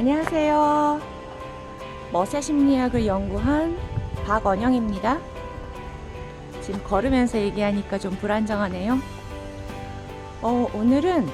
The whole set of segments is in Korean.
안녕하세요. 멋의 심리학을 연구한 박언영입니다. 지금 걸으면서 얘기하니까 좀 불안정하네요. 오늘은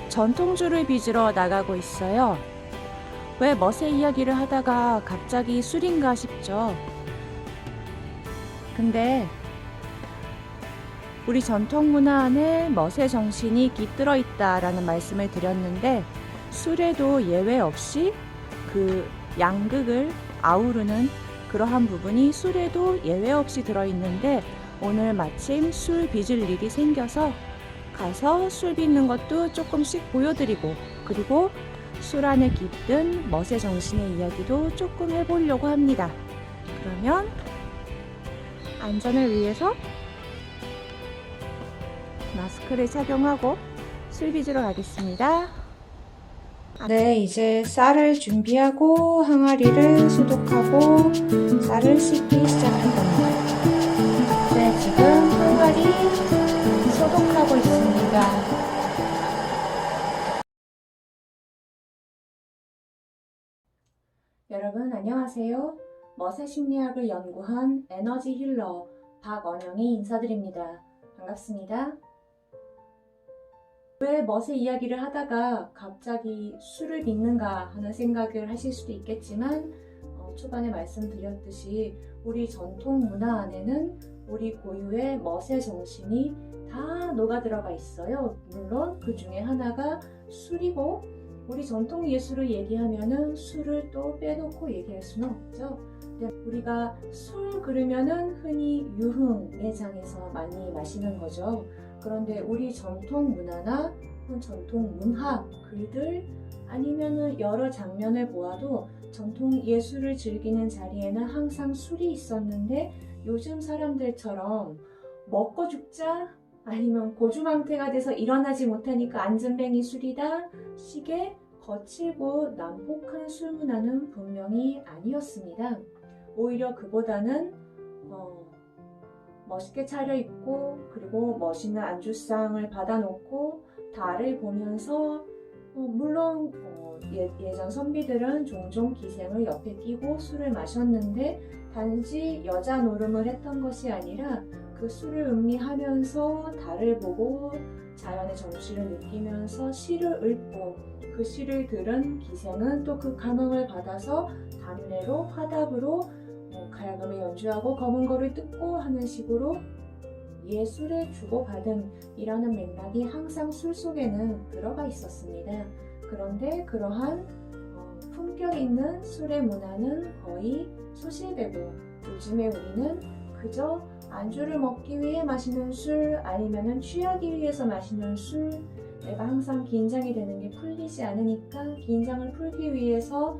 전통주를 빚으러 나가고 있어요. 왜 멋의 이야기를 하다가 갑자기 술인가 싶죠. 근데 우리 전통 문화 안에 멋의 정신이 깃들어 있다라는 말씀을 드렸는데, 술에도 예외 없이 그 양극을 아우르는 그러한 부분이 술에도 예외 없이 들어있는데, 오늘 마침 술 빚을 일이 생겨서 가서 술 빚는 것도 조금씩 보여드리고, 그리고 술 안에 깃든 멋의 정신의 이야기도 조금 해보려고 합니다. 그러면 안전을 위해서 마스크를 착용하고 술 빚으러 가겠습니다. 네, 이제 쌀을 준비하고 항아리를 소독하고 쌀을 씻기 시작할 겁니다. 네, 지금 항아리 소독하고 있습니다. 여러분 안녕하세요. 멋의 심리학을 연구한 에너지 힐러 박언영이 인사드립니다. 반갑습니다. 왜 멋의 이야기를 하다가 갑자기 술을 빚는가 하는 생각을 하실 수도 있겠지만, 초반에 말씀드렸듯이 우리 전통 문화 안에는 우리 고유의 멋의 정신이 다 녹아들어가 있어요. 물론 그 중에 하나가 술이고, 우리 전통 예술을 얘기하면은 술을 또 빼놓고 얘기할 수는 없죠. 우리가 술 그러면은 흔히 유흥의 장에서 많이 마시는 거죠. 그런데 우리 전통 문화나 전통 문학, 글들 아니면은 여러 장면을 보아도 전통 예술을 즐기는 자리에는 항상 술이 있었는데, 요즘 사람들처럼 먹고 죽자 아니면 고주망태가 돼서 일어나지 못하니까 안전뱅이 술이다 식의 거칠고 난폭한 술 문화는 분명히 아니었습니다. 오히려 그보다는 멋있게 차려입고, 그리고 멋있는 안주상을 받아놓고 달을 보면서, 물론 예전 선비들은 종종 기생을 옆에 끼고 술을 마셨는데, 단지 여자 노름을 했던 것이 아니라 그 술을 음미하면서 달을 보고 자연의 정취를 느끼면서 시를 읽고, 그 시를 들은 기생은 또 그 감흥을 받아서 담례로 화답으로 가야금을 연주하고 검은거를 뜯고 하는 식으로 예술의 주고받음이라는 맥락이 항상 술 속에는 들어가 있었습니다. 그런데 그러한 품격 있는 술의 문화는 거의 소실되고, 요즘에 우리는 그저 안주를 먹기 위해 마시는 술, 아니면은 취하기 위해서 마시는 술, 내가 항상 긴장이 되는 게 풀리지 않으니까 긴장을 풀기 위해서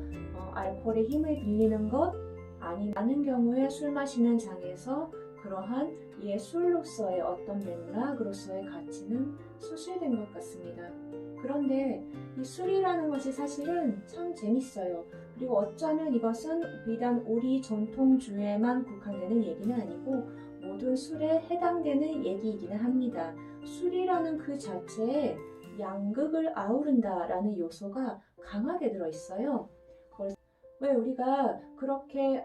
알코올의 힘을 빌리는 것, 아니 많은 경우에 술 마시는 장에서 그러한 예술로서의 어떤 맥락으로서의 가치는 소실된 것 같습니다. 그런데 이 술이라는 것이 사실은 참 재밌어요. 그리고 어쩌면 이것은 비단 우리 전통주에만 국한되는 얘기는 아니고 모든 술에 해당되는 얘기이기는 합니다. 술이라는 그 자체에 양극을 아우른다라는 요소가 강하게 들어있어요. 왜 우리가 그렇게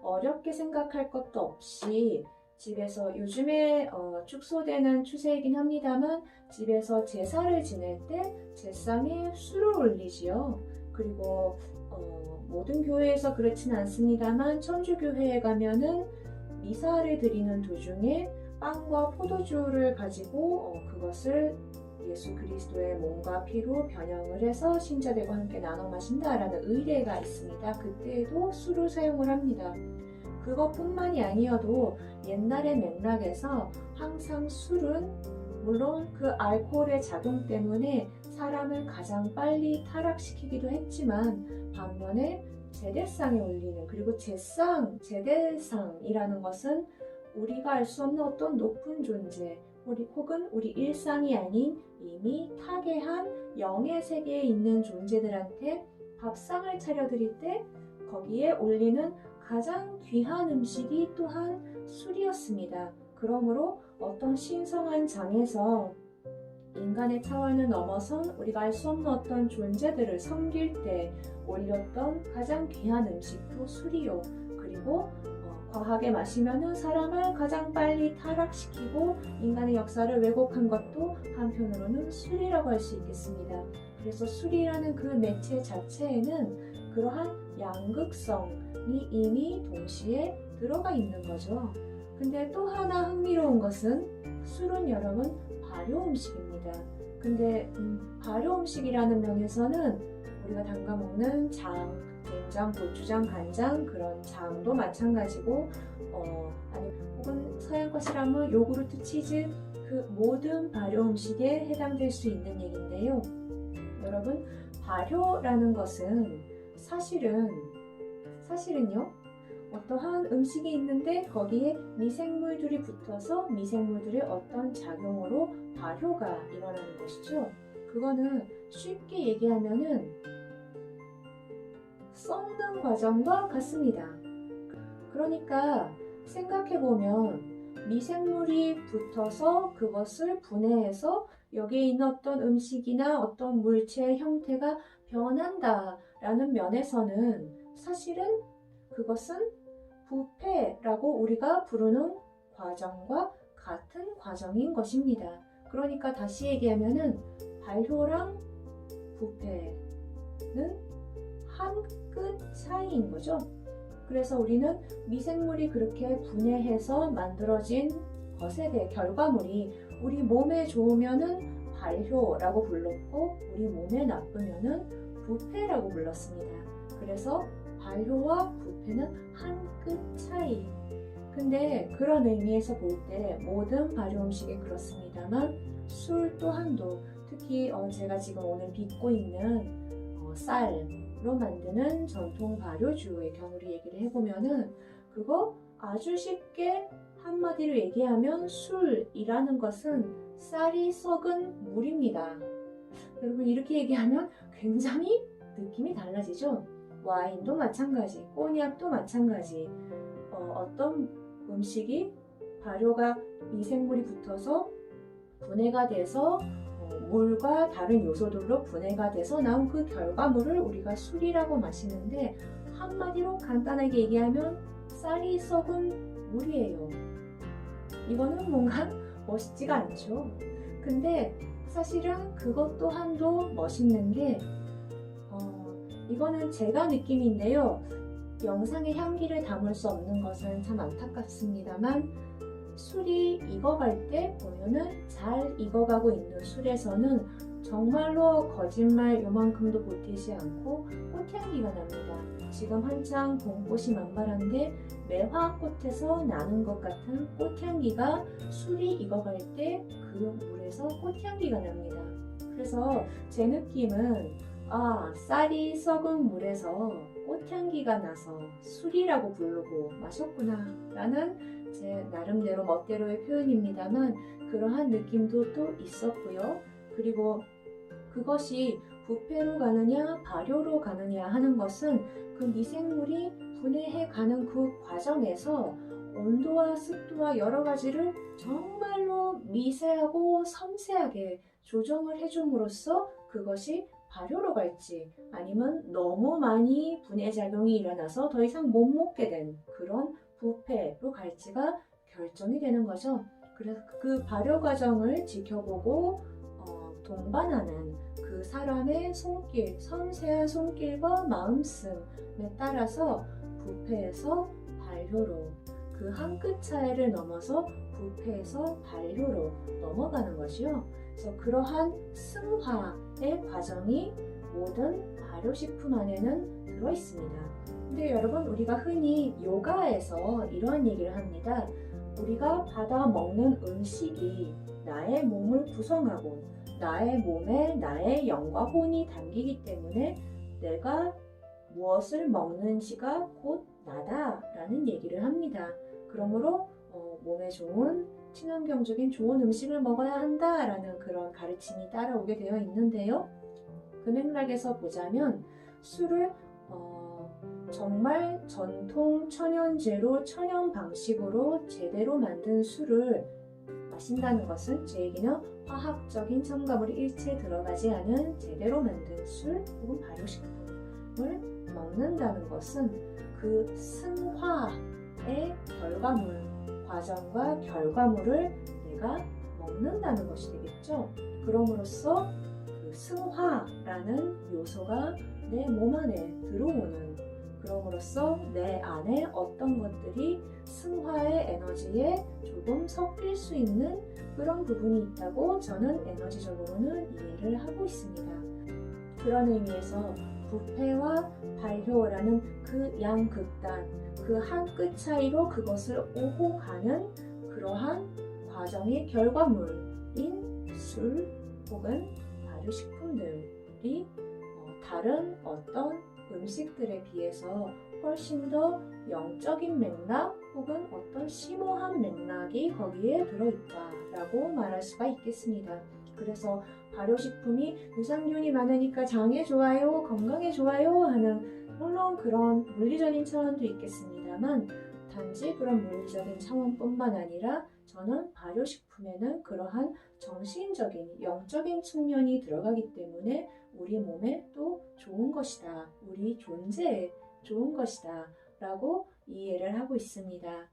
어렵게 생각할 것도 없이 집에서, 요즘에 축소되는 추세이긴 합니다만, 집에서 제사를 지낼 때 제상에 술을 올리지요. 그리고 모든 교회에서 그렇진 않습니다만, 천주교회에 가면은 미사를 드리는 도중에 빵과 포도주를 가지고 그것을 예수 그리스도의 몸과 피로 변형을 해서 신자들과 함께 나눠 마신다라는 의례가 있습니다. 그때에도 술을 사용을 합니다. 그것뿐만이 아니어도 옛날의 맥락에서 항상 술은 물론 그 알코올의 작용 때문에 사람을 가장 빨리 타락시키기도 했지만, 반면에 제대상에 올리는, 그리고 제상, 제대상이라는 것은 우리가 알 수 없는 어떤 높은 존재, 혹은 우리 일상이 아닌 이미 타계한 영의 세계에 있는 존재들한테 밥상을 차려드릴 때 거기에 올리는 가장 귀한 음식이 또한 술이었습니다. 그러므로 어떤 신성한 장에서 인간의 차원을 넘어선 우리가 알 수 없는 어떤 존재들을 섬길 때 올렸던 가장 귀한 음식도 술이요. 그리고 과하게 마시면은 사람을 가장 빨리 타락시키고 인간의 역사를 왜곡한 것도 한편으로는 술이라고 할 수 있겠습니다. 그래서 술이라는 그 매체 자체에는 그러한 양극성이 이미 동시에 들어가 있는 거죠. 근데 또 하나 흥미로운 것은 술은 여러분 발효 음식입니다. 근데 발효 음식이라는 면에서는 우리가 담가 먹는 장, 된장, 고추장, 간장 그런 장도 마찬가지고 아니 혹은 서양 것이라면 요구르트, 치즈 그 모든 발효 음식에 해당될 수 있는 얘기인데요. 여러분 발효라는 것은 사실은요 어떠한 음식이 있는데 거기에 미생물들이 붙어서 미생물들의 어떤 작용으로 발효가 일어나는 것이죠. 그거는 쉽게 얘기하면은 썩는 과정과 같습니다. 그러니까 생각해보면 미생물이 붙어서 그것을 분해해서 여기에 있는 어떤 음식이나 어떤 물체의 형태가 변한다라는 면에서는 사실은 그것은 부패라고 우리가 부르는 과정과 같은 과정인 것입니다. 그러니까 다시 얘기하면은 발효랑 부패는 한 끗 차이인 거죠. 그래서 우리는 미생물이 그렇게 분해해서 만들어진 것에 대해 결과물이 우리 몸에 좋으면은 발효라고 불렀고 우리 몸에 나쁘면은 부패라고 불렀습니다. 그래서 발효와 부패는 한 끗 차이. 근데 그런 의미에서 볼 때 모든 발효 음식이 그렇습니다만 술 또한도 특히 제가 지금 오늘 빚고 있는 쌀로 만드는 전통 발효주의 경우를 얘기를 해보면은 그거 아주 쉽게 한마디로 얘기하면 술이라는 것은 쌀이 썩은 물입니다. 여러분 이렇게 얘기하면 굉장히 느낌이 달라지죠? 와인도 마찬가지, 꼬냑도 마찬가지. 어떤 음식이 발효가 미생물이 붙어서 분해가 돼서 물과 다른 요소들로 분해가 돼서 나온 그 결과물을 우리가 술이라고 마시는데 한마디로 간단하게 얘기하면 쌀이 썩은 물이에요. 이거는 뭔가 멋있지가 않죠. 근데 사실은 그것 또한도 멋있는 게 이거는 제가 느낌인데요. 영상의 향기를 담을 수 없는 것은 참 안타깝습니다만 술이 익어갈 때 보면은 잘 익어가고 있는 술에서는 정말로 거짓말 요만큼도 보태지 않고 꽃향기가 납니다. 지금 한창 봄꽃이 만발한데 매화꽃에서 나는 것 같은 꽃향기가 술이 익어갈 때 그 물에서 꽃향기가 납니다. 그래서 제 느낌은 쌀이 썩은 물에서 꽃향기가 나서 술이라고 부르고 마셨구나 라는 제 나름대로 멋대로의 표현입니다만 그러한 느낌도 또 있었고요. 그리고 그것이 부패로 가느냐 발효로 가느냐 하는 것은 그 미생물이 분해해 가는 그 과정에서 온도와 습도와 여러 가지를 정말로 미세하고 섬세하게 조정을 해줌으로써 그것이 발효로 갈지 아니면 너무 많이 분해작용이 일어나서 더 이상 못 먹게 된 그런 부패로 갈지가 결정이 되는 거죠. 그래서 그 발효 과정을 지켜보고 동반하는 그 사람의 손길, 섬세한 손길과 마음씀에 따라서 부패에서 발효로 그 한 끗 차이를 넘어서 부패에서 발효로 넘어가는 것이요. 그래서 그러한 승화의 과정이 모든 발효식품 안에는 들어있습니다. 근데 여러분 우리가 흔히 요가에서 이러한 얘기를 합니다. 우리가 받아 먹는 음식이 나의 몸을 구성하고 나의 몸에 나의 영과 혼이 담기기 때문에 내가 무엇을 먹는지가 곧 나다라는 얘기를 합니다. 그러므로 몸에 좋은 친환경적인 좋은 음식을 먹어야 한다라는 그런 가르침이 따라오게 되어 있는데요. 그 맥락에서 보자면 술을 정말 전통 천연제로 천연 방식으로 제대로 만든 술을 마신다는 것은 제 얘기는 화학적인 첨가물이 일체 들어가지 않은 제대로 만든 술 혹은 발효식품을 먹는다는 것은 그 승화의 결과물, 과정과 결과물을 내가 먹는다는 것이 되겠죠. 그럼으로써 그 승화라는 요소가 내 몸 안에 들어오는, 그럼으로써 내 안에 어떤 것들이 승화의 에너지에 조금 섞일 수 있는 그런 부분이 있다고 저는 에너지적으로는 이해를 하고 있습니다. 그런 의미에서 부패와 발효라는 그 양극단, 그 한 끗 차이로 그것을 오고 가는 그러한 과정의 결과물인 술 혹은 발효식품들이 다른 어떤 음식들에 비해서 훨씬 더 영적인 맥락 혹은 어떤 심오한 맥락이 거기에 들어있다라고 말할 수가 있겠습니다. 그래서 발효식품이 유산균이 많으니까 장에 좋아요, 건강에 좋아요 하는, 물론 그런 물리적인 차원도 있겠습니다만 단지 그런 물리적인 차원뿐만 아니라 저는 발효식품에는 그러한 정신적인, 영적인 측면이 들어가기 때문에 우리 몸에 또 좋은 것이다, 우리 존재에 좋은 것이다 라고 이해를 하고 있습니다.